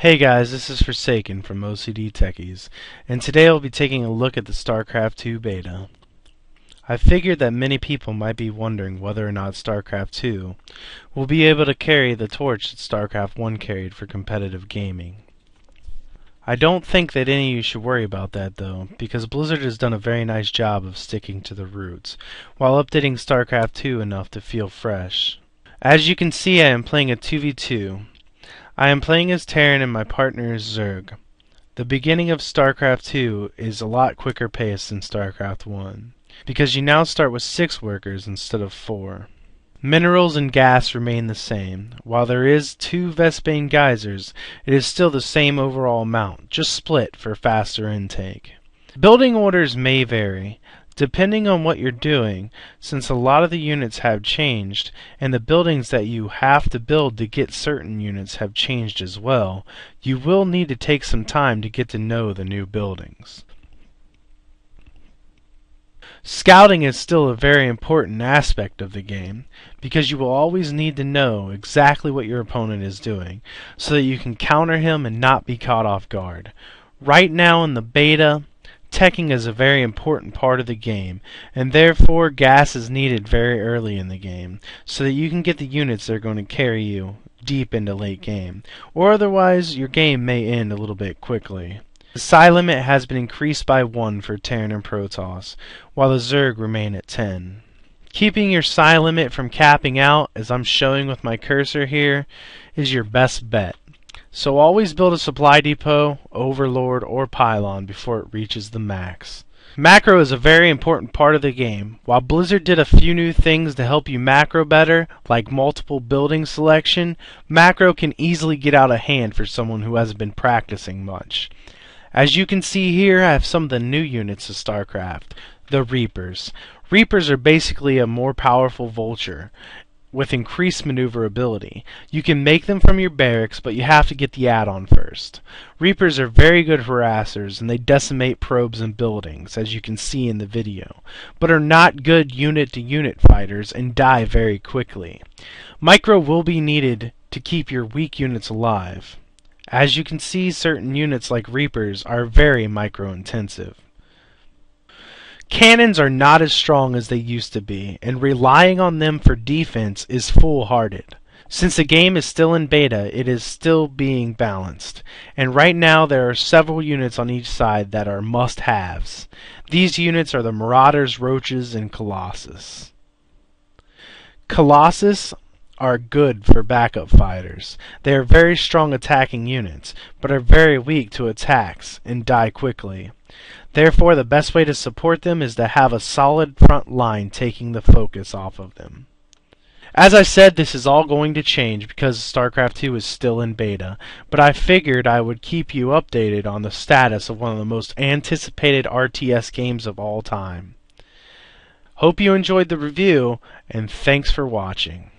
Hey guys, this is Forsaken from OCD Techies, and today I'll be taking a look at the Starcraft 2 beta. I figured that many people might be wondering whether or not Starcraft 2 will be able to carry the torch that Starcraft 1 carried for competitive gaming. I don't think that any of you should worry about that though, because Blizzard has done a very nice job of sticking to the roots, while updating Starcraft 2 enough to feel fresh. As you can see, I am playing a 2v2. I am playing as Terran and my partner is Zerg. The beginning of StarCraft 2 is a lot quicker pace than StarCraft 1, because you now start with 6 workers instead of 4. Minerals and gas remain the same. While there is 2 Vespane geysers, it is still the same overall amount, just split for faster intake. Building orders may vary, depending on what you're doing, since a lot of the units have changed, and the buildings that you have to build to get certain units have changed as well. You will need to take some time to get to know the new buildings. Scouting is still a very important aspect of the game, because you will always need to know exactly what your opponent is doing, so that you can counter him and not be caught off guard. Right now in the beta, teching is a very important part of the game, and therefore gas is needed very early in the game, so that you can get the units that are going to carry you deep into late game, or otherwise your game may end a little bit quickly. The psi limit has been increased by 1 for Terran and Protoss, while the Zerg remain at 10. Keeping your psi limit from capping out, as I'm showing with my cursor here, is your best bet. So always build a supply depot, overlord, or pylon before it reaches the max. Macro is a very important part of the game. While Blizzard did a few new things to help you macro better, like multiple building selection, macro can easily get out of hand for someone who hasn't been practicing much. As you can see here, I have some of the new units of StarCraft, the Reapers. Reapers are basically a more powerful vulture, with increased maneuverability. You can make them from your barracks, but you have to get the add-on first. Reapers are very good harassers, and they decimate probes and buildings, as you can see in the video, but are not good unit-to-unit fighters and die very quickly. Micro will be needed to keep your weak units alive. As you can see, certain units like Reapers are very micro-intensive. Cannons are not as strong as they used to be, and relying on them for defense is foolhardy. Since the game is still in beta, it is still being balanced, and right now there are several units on each side that are must-haves. These units are the Marauders, Roaches, and Colossus. Colossus are good for backup fighters. They are very strong attacking units, but are very weak to attacks and die quickly. Therefore, the best way to support them is to have a solid front line taking the focus off of them. As I said, this is all going to change because StarCraft 2 is still in beta, but I figured I would keep you updated on the status of one of the most anticipated RTS games of all time. Hope you enjoyed the review, and thanks for watching.